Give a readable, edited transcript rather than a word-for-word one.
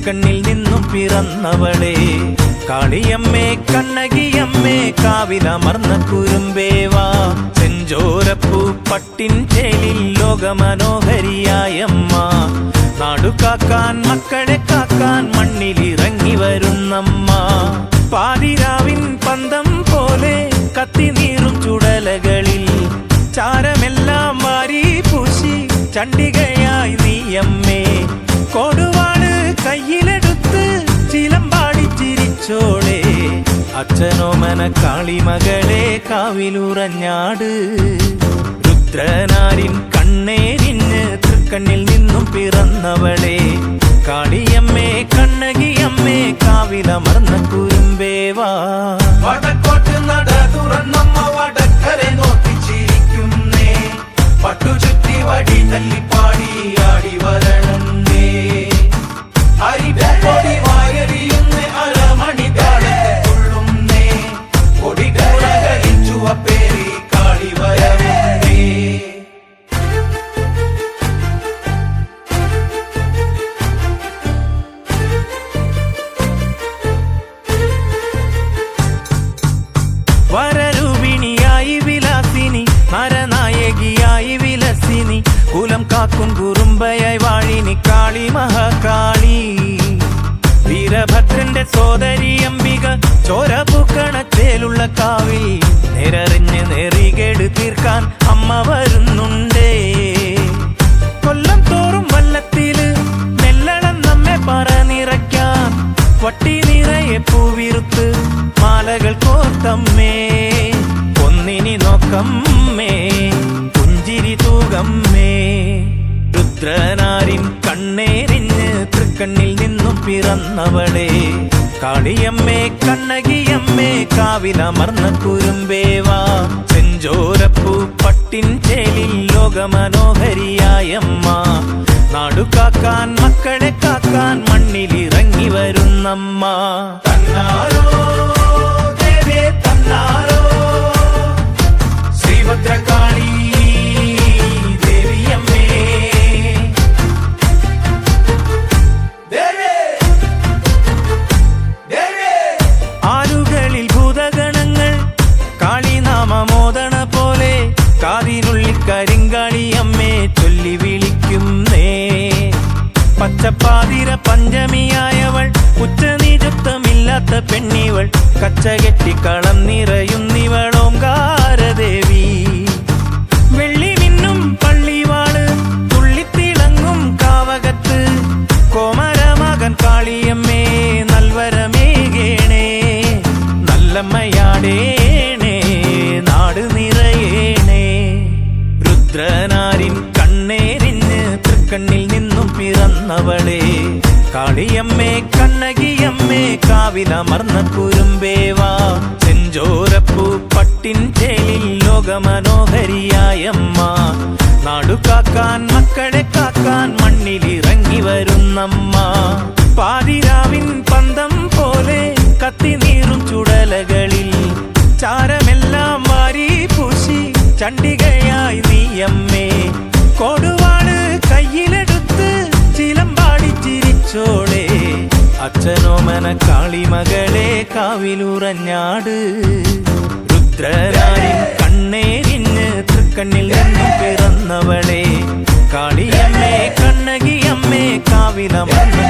തൃക്കണ്ണിൽ നിന്നും പിറന്നവളെ കാളിയമ്മേ കണ്ണകിയമ്മേ കാവിലമർന്ന കുരുമ്പേവാ ചെഞ്ചോരപ്പൂ പട്ടിൻ ചേലിൽ ലോകമനോഹരിയായമ്മ നാടുകാക്കാൻ മക്കളെ കാക്കാൻ മണ്ണിലിറങ്ങി വരുന്നമ്മ പാതിരാവിൻ പന്തം പോലെ കത്തിനീറും ചുടലകളിൽ ചാരമെല്ലാം വാരി പൂശി ചണ്ഡികയായി നീയമ്മേ കൊടുവാട് കയ്യിലെടുത്ത് ചിലമ്പാടി ചിരിച്ചോളെ അച്ഛനോമന കാളിമകളെ കാവിലുറഞ്ഞാട് രുദ്രനാരിൻ കണ്ണേരിഞ്ഞ് തൃക്കണ്ണിൽ നിന്നും പിറന്നവളെ കാളിയമ്മേ കണ്ണകിയമ്മേ കാവിലമർന്ന കുരുമ്പേവാ വടക്കോട്ട് നട തുറന്നമ്മ വടക്കരെ നോക്കിച്ചിരിക്കുന്നേ പട്ടുചുറ്റി വടി തല്ലിപ്പാടി ആടി വരണേ അരിപ്പൊടി വായറിയുന്നേ അരമണി താളത്തെ തുള്ളുന്നേ കൊടികൂടകരിച്ചുവപ്പേരി കാളി വരവുന്നേ വരരൂപിണിയായി വിലാസിനി നരനായകിയായി വിലസിനി കുലം കാക്കും കുറുമ്പയായി വാഴിനി കാളി മഹാകാളി വീരഭദ്രന്റെ സോദരി അംബിക ചോരപൂക്കണച്ചേലുള്ള കാവിൽ നേരറിഞ്ഞ് നേറികേട് തീർക്കാൻ അമ്മ വരുന്നുണ്ടേ കൊല്ലം തോറും വല്ലത്തില് നെല്ലളം നമ്മെ പറനിറയ്ക്കാൻ വട്ടി നിറയെ പൂവിരുത്ത് മാലകൾ കോർത്തമ്മേ ഒന്നിനി നോക്കമ്മേ പുഞ്ചിരി തൂകമ്മേ രുദ്രനാരിൻ കണ്ണേരിഞ്ഞ് തൃക്കണ്ണിൽ നിന്നും പിറന്നവളെ കാളിയമ്മേ കണ്ണകിയമ്മേ കാവിലമർന്ന കുരുമ്പേവാ ചെഞ്ചോരപ്പൂ പട്ടിൻ ചേലിൽ ലോകമനോഹരിയായമ്മ നാടുകാക്കാൻ മക്കളെ കാക്കാൻ മണ്ണിലിറങ്ങി വരുന്നമ്മ തന്നാരോ ദേവേ തന്നാരോ ശ്രീഭദ്രകാളി ദേവിയമ്മേ ദേവേ ദേവേ ആലുകളിൽ ഭൂതഗണങ്ങൾ കാളിനാമമോദണ പോലെ കാതിനുള്ളിൽ കരിങ്കാളിയമ്മേ ചൊല്ലി വിളിക്കുന്നേ പച്ചപ്പാതിര പഞ്ചമിയായവൾ ഉച്ചനീചത്വമില്ലാത്ത പെണ്ണിവൾ കച്ചകെട്ടി കളം നിറയുന്നിവളോങ്കാരദേവി വെള്ളി മിന്നും പള്ളിവാള് തുള്ളിത്തിളങ്ങും കാവകത്ത് കോമരമകൻ കാളിയമ്മേ നൽവരമേകേണേ നല്ലമ്മയാടേണേ നാട് നിറയേണേ രുദ്രനാരിൻ കണ്ണേരിഞ്ഞ് തൃക്കണ്ണിൽ നിന്നും പിറന്നവളെ കാളിയമ്മേ കണ്ണകിയമ്മേ കാവിലമർന്ന കുരുമ്പേവാ ചെഞ്ചോരപ്പൂ പട്ടിൻ ചേലിൽ ലോകമനോഹരിയായമ്മ നാടുകാക്കാൻ മക്കളെ കാക്കാൻ മണ്ണിലിറങ്ങി വരുന്നമ്മ പാതിരാവിൻ പന്തം പോലെ കത്തിനീറും ചുടലകളിൽ ചാരമെല്ലാം വാരി പൂശി ചണ്ഡികയായി നീയമ്മേ കൊടുവാട് കയ്യിലെടുത്ത് ചിലമ്പാടി ചിരിച്ചോളെ അച്ഛനോമന കാളിമകളെ കാവിലുറഞ്ഞാട് രുദ്രനാരിൻ കണ്ണേരിഞ്ഞ് തൃക്കണ്ണിൽ നിന്നും പിറന്നവളെ കാളിയമ്മേ കണ്ണകിയമ്മേ കാവിലമർന്ന